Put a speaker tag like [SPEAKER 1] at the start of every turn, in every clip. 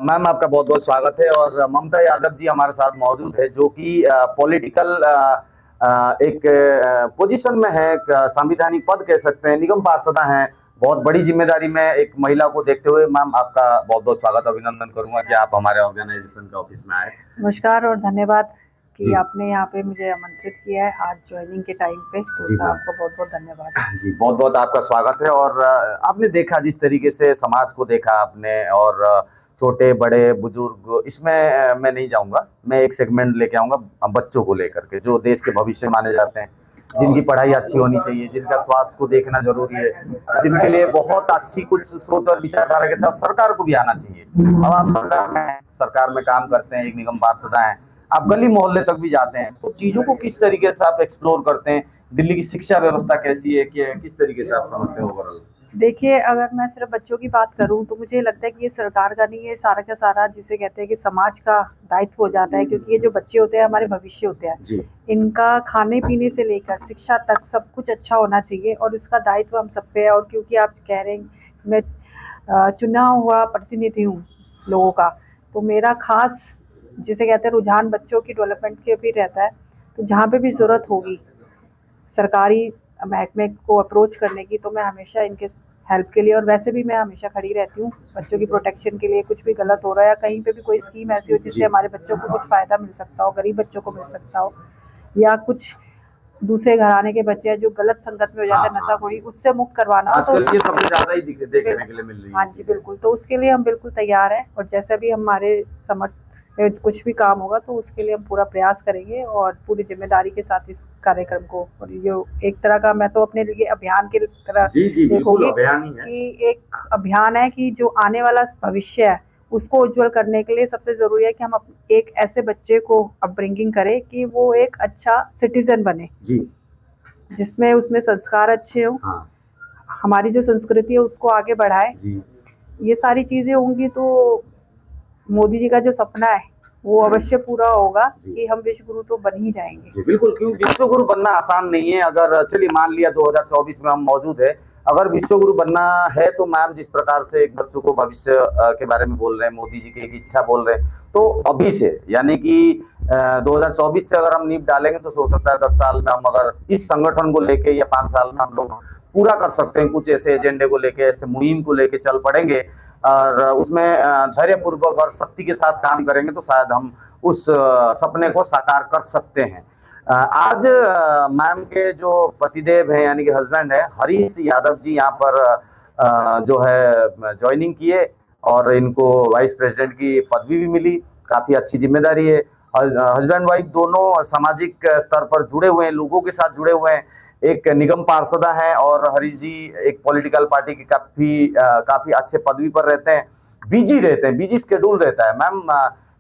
[SPEAKER 1] Ma'am आपका बहुत बहुत स्वागत है। और ममता यादव जी हमारे साथ मौजूद है, जो कि पॉलिटिकल एक पोजीशन में है, एक संवैधानिक पद कह सकते हैं, निगम पार्षद हैं। बहुत बड़ी जिम्मेदारी में एक महिला को देखते हुए मैम आपका बहुत बहुत स्वागत, अभिनंदन करूंगा कि आप हमारे ऑर्गेनाइजेशन के ऑफिस में आए।
[SPEAKER 2] नमस्कार और धन्यवाद कि
[SPEAKER 1] जी
[SPEAKER 2] आपने यहाँ पे मुझे आमंत्रित किया है आज ज्वाइनिंग के टाइम पे, तो
[SPEAKER 1] जी
[SPEAKER 2] उसका
[SPEAKER 1] मैम।
[SPEAKER 2] आपको बहुत बहुत धन्यवाद।
[SPEAKER 1] जी बहुत बहुत आपका स्वागत है। और आपने देखा जिस तरीके से समाज को देखा आपने, और छोटे बड़े बुजुर्ग, इसमें मैं नहीं जाऊंगा। मैं एक सेगमेंट लेके आऊंगा बच्चों को लेकर के, जो देश के भविष्य माने जाते हैं, जिनकी पढ़ाई अच्छी होनी चाहिए, जिनका स्वास्थ्य को देखना जरूरी है, जिनके लिए बहुत अच्छी कुछ सोच और विचारधारा के साथ सरकार को भी आना चाहिए। अब आप सरकार में काम करते हैं, एक निगम पार्षद हैं, आप गली मोहल्ले तक भी जाते हैं, तो चीजों को किस तरीके से आप एक्सप्लोर करते हैं? दिल्ली की शिक्षा व्यवस्था कैसी है, कि किस तरीके से आप समझते हैं ओवरऑल?
[SPEAKER 2] देखिए, अगर मैं सिर्फ बच्चों की बात करूं तो मुझे लगता है कि ये सरकार का नहीं है, सारा का सारा जिसे कहते हैं कि समाज का दायित्व हो जाता है, क्योंकि ये जो बच्चे होते हैं हमारे भविष्य होते हैं।
[SPEAKER 1] जी
[SPEAKER 2] इनका खाने पीने से लेकर शिक्षा तक सब कुछ अच्छा होना चाहिए और इसका दायित्व हम सब पे है। और क्योंकि आप कह रहे हैं, मैं चुना हुआ प्रतिनिधि हूँ लोगों का, तो मेरा खास जिसे कहते हैं रुझान बच्चों की डेवलपमेंट के भी रहता है। तो जहाँ पे भी ज़रूरत होगी सरकारी महकमे को अप्रोच करने की, तो मैं हमेशा इनके हेल्प के लिए, और वैसे भी मैं हमेशा खड़ी रहती हूँ बच्चों की प्रोटेक्शन के लिए। कुछ भी गलत हो रहा है या कहीं पे भी कोई स्कीम ऐसी हो जिससे
[SPEAKER 1] जी।
[SPEAKER 2] हमारे बच्चों को कुछ फ़ायदा मिल सकता हो, गरीब बच्चों को मिल सकता हो, या कुछ दूसरे घराने के बच्चे हैं जो गलत संगत में हो जाते
[SPEAKER 1] हाँ
[SPEAKER 2] हैं,
[SPEAKER 1] हाँ,
[SPEAKER 2] नशाखोरी, उससे मुक्त करवाना हो तो
[SPEAKER 1] आजकल ये सबसे ज्यादा ही देखने के लिए मिल रही
[SPEAKER 2] हाँ
[SPEAKER 1] है
[SPEAKER 2] जी
[SPEAKER 1] चीजें।
[SPEAKER 2] बिल्कुल, तो उसके लिए हम बिल्कुल तैयार हैं और जैसा भी हमारे समर्थ में कुछ भी काम होगा तो उसके लिए हम पूरा प्रयास करेंगे और पूरी जिम्मेदारी के साथ इस कार्यक्रम को। और ये एक तरह का, मैं तो अपने लिए अभियान की तरह
[SPEAKER 1] जी जी बिल्कुल,
[SPEAKER 2] देखूंगी
[SPEAKER 1] अभियान ही है।
[SPEAKER 2] कि एक अभियान है कि जो आने वाला भविष्य है उसको उज्जवल करने के लिए सबसे जरूरी है कि हम एक ऐसे बच्चे को अपब्रिंगिंग करें कि वो एक अच्छा सिटीजन बने,
[SPEAKER 1] जी
[SPEAKER 2] जिसमें उसमें संस्कार अच्छे हो,
[SPEAKER 1] हाँ
[SPEAKER 2] हमारी जो संस्कृति है उसको आगे बढ़ाए।
[SPEAKER 1] जी
[SPEAKER 2] ये सारी चीजें होंगी तो मोदी जी का जो सपना है वो अवश्य पूरा होगा
[SPEAKER 1] जी
[SPEAKER 2] कि हम विश्व गुरु तो बन ही जाएंगे।
[SPEAKER 1] जी बिल्कुल, क्योंकि विश्व गुरु बनना आसान नहीं है। अगर चलिए मान लिया 2024 में हम मौजूद है, अगर विश्व गुरु बनना है तो मैम जिस प्रकार से एक बच्चों को भविष्य के बारे में बोल रहे हैं, मोदी जी की एक इच्छा बोल रहे हैं, तो अभी से यानी कि 2024 से अगर हम नींव डालेंगे तो हो सकता है 10 साल में हम अगर इस संगठन को लेके, या 5 साल में हम लोग पूरा कर सकते हैं, कुछ ऐसे एजेंडे को लेके, ऐसे मुहिम को लेके चल पड़ेंगे और उसमें धैर्यपूर्वक और शक्ति के साथ काम करेंगे, तो शायद हम उस सपने को साकार कर सकते हैं। आज मैम के जो पतिदेव हैं यानी कि हस्बैंड है हरीश यादव जी, यहाँ पर जो है ज्वाइनिंग किए, और इनको वाइस प्रेसिडेंट की पदवी भी मिली। काफी अच्छी जिम्मेदारी है। हस्बैंड वाइफ दोनों सामाजिक स्तर पर जुड़े हुए हैं, लोगों के साथ जुड़े हुए हैं। एक निगम पार्षदा हैं और हरीश जी एक पॉलिटिकल पार्टी के काफी अच्छे पदवी पर रहते हैं, बिजी रहते हैं, बिजी शेड्यूल रहता है मैम।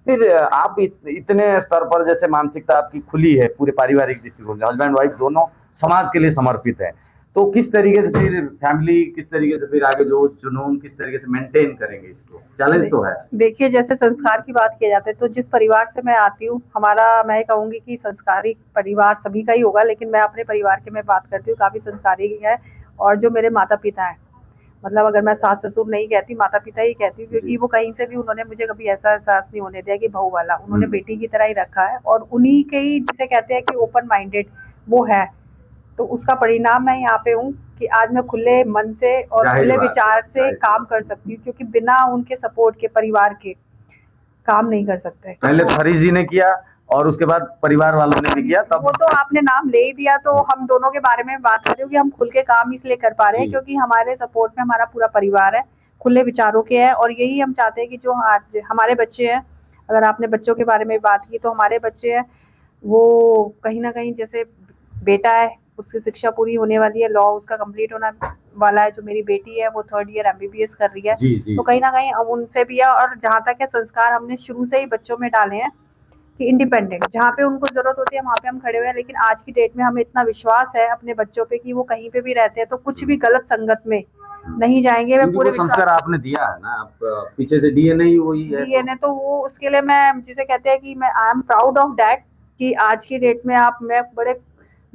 [SPEAKER 1] फिर आप इतने स्तर पर, जैसे मानसिकता आपकी खुली है पूरे पारिवारिक दृष्टिकोण से, हस्बैंड वाइफ दोनों समाज के लिए समर्पित है, तो किस तरीके से फिर फैमिली, किस तरीके से फिर आगे जो जुनून, किस तरीके से मेंटेन करेंगे? इसको चैलेंज तो है।
[SPEAKER 2] देखिए, जैसे संस्कार की बात की जाती है तो जिस परिवार से मैं आती हूँ, हमारा, मैं कहूँगी कि संस्कारी परिवार सभी का ही होगा, लेकिन मैं अपने परिवार की मैं बात करती हूँ, काफी संस्कारी है। और जो मेरे माता पिता हैं, मतलब अगर मैं सास ससुर नहीं कहती, माता पिता ही कहती हूँ, क्योंकि वो कहीं से भी उन्होंने मुझे कभी ऐसा एहसास नहीं होने दिया कि बहू वाला, उन्होंने बेटी की तरह ही रखा है और उन्हीं के ही जिसे कहते हैं कि ओपन माइंडेड वो है। तो उसका परिणाम मैं यहाँ पे हूँ कि आज मैं खुले मन से और खुले विचार से काम कर सकती हूँ, क्योंकि बिना उनके सपोर्ट के, परिवार के, काम नहीं कर सकते।
[SPEAKER 1] पहले हरीश जी ने किया और उसके बाद परिवार वालों ने भी किया, तब
[SPEAKER 2] वो तो आपने नाम ले ही दिया, तो हम दोनों के बारे में बात कर रही हूँ कि हम खुल के काम इसलिए कर पा रहे हैं क्योंकि हमारे सपोर्ट में हमारा पूरा परिवार है, खुले विचारों के है। और यही हम चाहते हैं कि जो आज हमारे बच्चे हैं, अगर आपने बच्चों के बारे में बात की, तो हमारे बच्चे हैं वो कहीं ना कहीं, जैसे बेटा है उसकी शिक्षा पूरी होने वाली है, लॉ उसका कंप्लीट होना वाला है, जो मेरी बेटी है वो 3rd ईयर MBBS कर रही है। तो कहीं ना कहीं हम उनसे भी है। और जहाँ तक है, संस्कार हमने शुरू से ही बच्चों में डाले हैं कि इंडिपेंडेंट, जहाँ पे उनको जरूरत होती है वहाँ पे हम खड़े हुए हैं। लेकिन आज की डेट में हमें इतना विश्वास है अपने बच्चों पे कि वो कहीं पे भी रहते हैं तो कुछ भी गलत संगत में नहीं जाएंगे। मैं पूरे
[SPEAKER 1] संस्कार आपने दिया है ना, आप पीछे से डीएनए ही वही है,
[SPEAKER 2] डीएनए तो वो, उसके लिए मैं, जिसे कहते हैं कि मैं I am proud of that कि आज की डेट में आप, मैं बड़े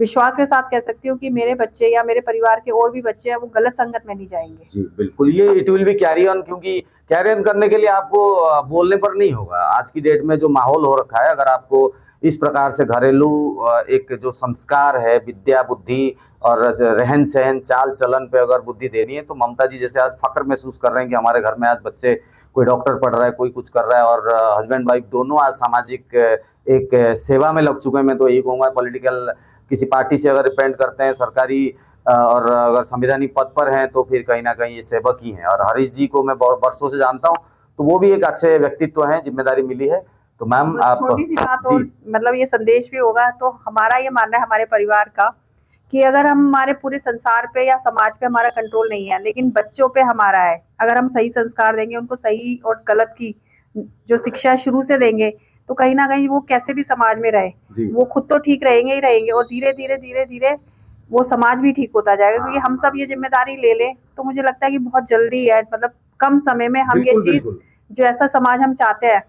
[SPEAKER 2] विश्वास के साथ कह सकती हूँ कि मेरे बच्चे या मेरे परिवार के और भी बच्चे हैं वो गलत संगत में नहीं जाएंगे।
[SPEAKER 1] जी, बिल्कुल, ये it will be carry on, क्योंकि कैरी ऑन करने के लिए आपको बोलने पर नहीं होगा। आज की डेट में जो माहौल हो रखा है, अगर आपको इस प्रकार से घरेलू एक जो संस्कार है, विद्या, बुद्धि और रहन-सहन, चाल-चलन पे अगर बुद्धि देनी है, तो ममता जी जैसे आज फ़ख्र महसूस कर रहे हैं कि हमारे घर में आज बच्चे, कोई डॉक्टर पढ़ रहा है, कोई कुछ कर रहा है, और हस्बैंड वाइफ दोनों आज सामाजिक एक सेवा में लग चुके हैं। मैं तो यही कहूँगा, पॉलिटिकल किसी पार्टी से अगर डिपेंड करते हैं, सरकारी और अगर संवैधानिक पद पर हैं, तो फिर कहीं न कहीं ये सेवक ही हैं। और हरीश जी को मैं बरसों से जानता हूँ, तो वो भी एक अच्छे व्यक्तित्व हैं, ज़िम्मेदारी मिली है। तो मैम
[SPEAKER 2] बस
[SPEAKER 1] आप
[SPEAKER 2] छोटी सी बात और
[SPEAKER 1] जी,
[SPEAKER 2] मतलब ये संदेश भी होगा, तो हमारा ये मानना है हमारे परिवार का कि अगर हम हमारे पूरे संसार पे या समाज पे हमारा कंट्रोल नहीं है, लेकिन बच्चों पे हमारा है। अगर हम सही संस्कार देंगे, उनको सही और गलत की जो शिक्षा शुरू से देंगे, तो कहीं ना कहीं वो कैसे भी समाज में रहे,
[SPEAKER 1] जी,
[SPEAKER 2] वो खुद तो ठीक रहेंगे ही रहेंगे, और धीरे धीरे धीरे धीरे वो समाज भी ठीक होता जाएगा। क्योंकि हम सब ये जिम्मेदारी ले लें, तो मुझे लगता है कि बहुत जल्दी है, मतलब कम समय में हम ये
[SPEAKER 1] बिल्कुल,
[SPEAKER 2] चीज,
[SPEAKER 1] बिल्कुल।
[SPEAKER 2] जो ऐसा समाज हम चाहते हैं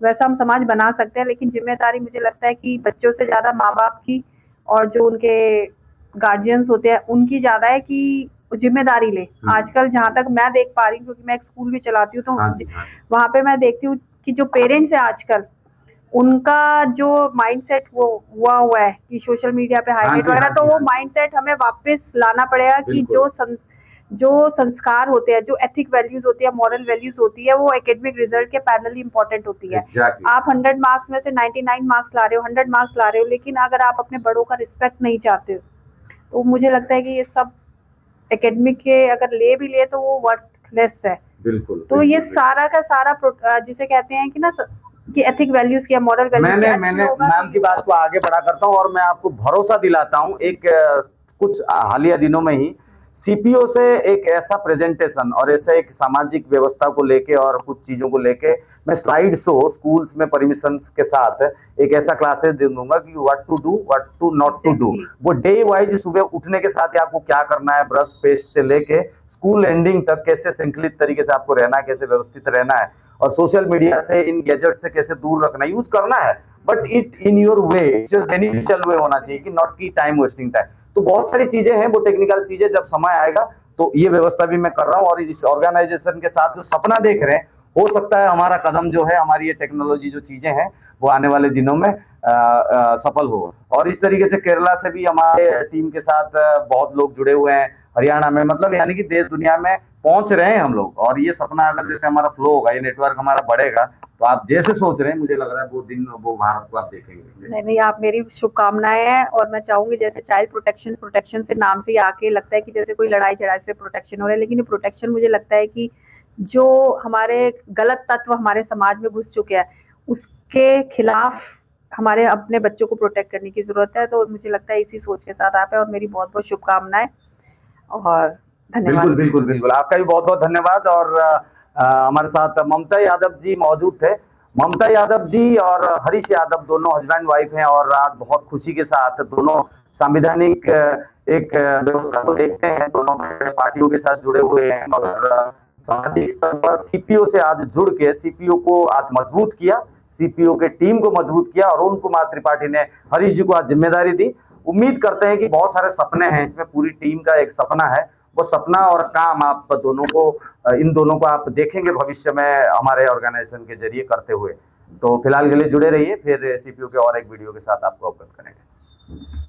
[SPEAKER 2] वैसा हम समाज बना सकते हैं। लेकिन जिम्मेदारी मुझे लगता है कि बच्चों से ज्यादा माँ बाप की, और जो उनके गार्जियंस होते हैं उनकी ज्यादा है कि जिम्मेदारी ले। आजकल जहाँ तक मैं देख पा रही हूँ, क्योंकि मैं एक स्कूल भी चलाती हूँ, तो
[SPEAKER 1] हाँ जी, हाँ जी।
[SPEAKER 2] वहाँ पे मैं देखती हूँ कि जो पेरेंट्स है आजकल, उनका जो माइंडसेट वो हुआ है कि सोशल मीडिया पे
[SPEAKER 1] हाँ
[SPEAKER 2] हाईलाइट
[SPEAKER 1] जी, हाँ
[SPEAKER 2] वगैरह, तो
[SPEAKER 1] जी,
[SPEAKER 2] वो
[SPEAKER 1] हाँ जी।
[SPEAKER 2] माइंडसेट हमें वापस लाना पड़ेगा कि
[SPEAKER 1] बिल्कुल,
[SPEAKER 2] जो संस्कार होते हैं, जो एथिक वैल्यूज होती है, मॉरल वैल्यूज होती है, वो एकेडमिक रिजल्ट के पैरेलली इंपॉर्टेंट होती है।
[SPEAKER 1] एग्ज़ैक्टली।
[SPEAKER 2] आप 100 मार्क्स में से 99 मार्क्स ला रहे हो, 100 मार्क्स ला रहे हो, लेकिन अगर आप अपने बड़ों का रिस्पेक्ट नहीं चाहते हो, तो मुझे लगता है कि ये सब एकेडमिक के अगर ले भी ले तो वो वर्थलेस है।
[SPEAKER 1] बिल्कुल,
[SPEAKER 2] तो ये
[SPEAKER 1] बिल्कुल, बिल्कुल।
[SPEAKER 2] सारा का सारा जिसे कहते हैं कि ना, कि एथिक वैल्यूज की, मॉरल वैल्यूज की
[SPEAKER 1] मैंने
[SPEAKER 2] अच्छी
[SPEAKER 1] मैंने
[SPEAKER 2] होगा तो
[SPEAKER 1] मैम
[SPEAKER 2] ये
[SPEAKER 1] की बात
[SPEAKER 2] होगा।
[SPEAKER 1] को आगे बढ़ा करता हूँ, और मैं आपको भरोसा दिलाता हूँ, एक कुछ हालिया दिनों में ही सीपीओ से एक ऐसा प्रेजेंटेशन और ऐसे एक सामाजिक व्यवस्था को लेके और कुछ चीजों को लेके मैं स्लाइड शो स्कूल्स में परमिशन के साथ एक ऐसा क्लासेस दे दूंगा कि what to do, what to not to do.
[SPEAKER 2] Exactly.
[SPEAKER 1] वो डे वाइज सुबह उठने के साथ ही आपको क्या करना है, ब्रश पेस्ट से लेके स्कूल एंडिंग तक कैसे श्रृंखलित तरीके से आपको रहना है, कैसे व्यवस्थित रहना है, और सोशल मीडिया से, इन गैजेट से कैसे दूर रखना, यूज करना है, but it in your way, beneficial way होना चाहिए, कि नॉट की टाइम वेस्टिंग टाइम। तो बहुत सारी चीजें हैं, वो टेक्निकल चीजें, जब समय आएगा तो ये व्यवस्था भी मैं कर रहा हूँ। और इस ऑर्गेनाइजेशन के साथ जो सपना देख रहे हैं, हो सकता है हमारा कदम जो है, हमारी ये टेक्नोलॉजी जो चीजें हैं, वो आने वाले दिनों में सफल हो। और इस तरीके से केरला से भी हमारे टीम के साथ बहुत लोग जुड़े हुए हैं, हरियाणा में, मतलब यानी कि देश दुनिया में पहुंच रहे हैं हम लोग। और ये सपना अगर जैसे हमारा फ्लो होगा, ये नेटवर्क हमारा बढ़ेगा, तो आप जैसे सोच रहे हैं, मुझे लग रहा है वो दिन, वो भारत को आप देखेंगे।
[SPEAKER 2] नहीं नहीं, आप मेरी शुभकामनाएं हैं, और मैं चाहूंगी जैसे चाइल्ड प्रोटेक्शन, प्रोटेक्शन से नाम से ही आके लगता है कि जैसे कोई लड़ाई झगड़ा से प्रोटेक्शन हो रहा है, लेकिन ये प्रोटेक्शन मुझे लगता है कि जो हमारे गलत तत्व हमारे समाज में घुस चुके हैं, उसके खिलाफ हमारे अपने बच्चों को प्रोटेक्ट करने की जरूरत है। तो मुझे लगता है इसी सोच के साथ आप है, और मेरी बहुत बहुत शुभकामनाएं और
[SPEAKER 1] बिल्कुल,
[SPEAKER 2] धन्यवाद।
[SPEAKER 1] बिल्कुल, बिल्कुल। आपका भी बहुत-बहुत धन्यवाद। और हमारे साथ ममता यादव जी मौजूद थे। ममता यादव जी और हरीश यादव दोनों हस्बैंड वाइफ हैं, और आज बहुत खुशी के साथ दोनों संवैधानिक एक व्यवस्था को देखते हैं, दोनों पार्टियों के साथ जुड़े हुए हैं, और सामाजिक स्तर पर सीपीओ से आज जुड़ के सीपीओ को आज मजबूत किया, सीपीओ के टीम को मजबूत किया, और अरुण कुमार त्रिपाठी ने हरीश जी को आज जिम्मेदारी दी। उम्मीद करते हैं कि बहुत सारे सपने हैं इसमें, पूरी टीम का एक सपना है, वो सपना और काम आप दोनों को, इन दोनों को आप देखेंगे भविष्य में हमारे ऑर्गेनाइजेशन के जरिए करते हुए। तो फिलहाल के लिए जुड़े रहिए, फिर सीपीयू के और एक वीडियो के साथ आपको अवगत करेंगे।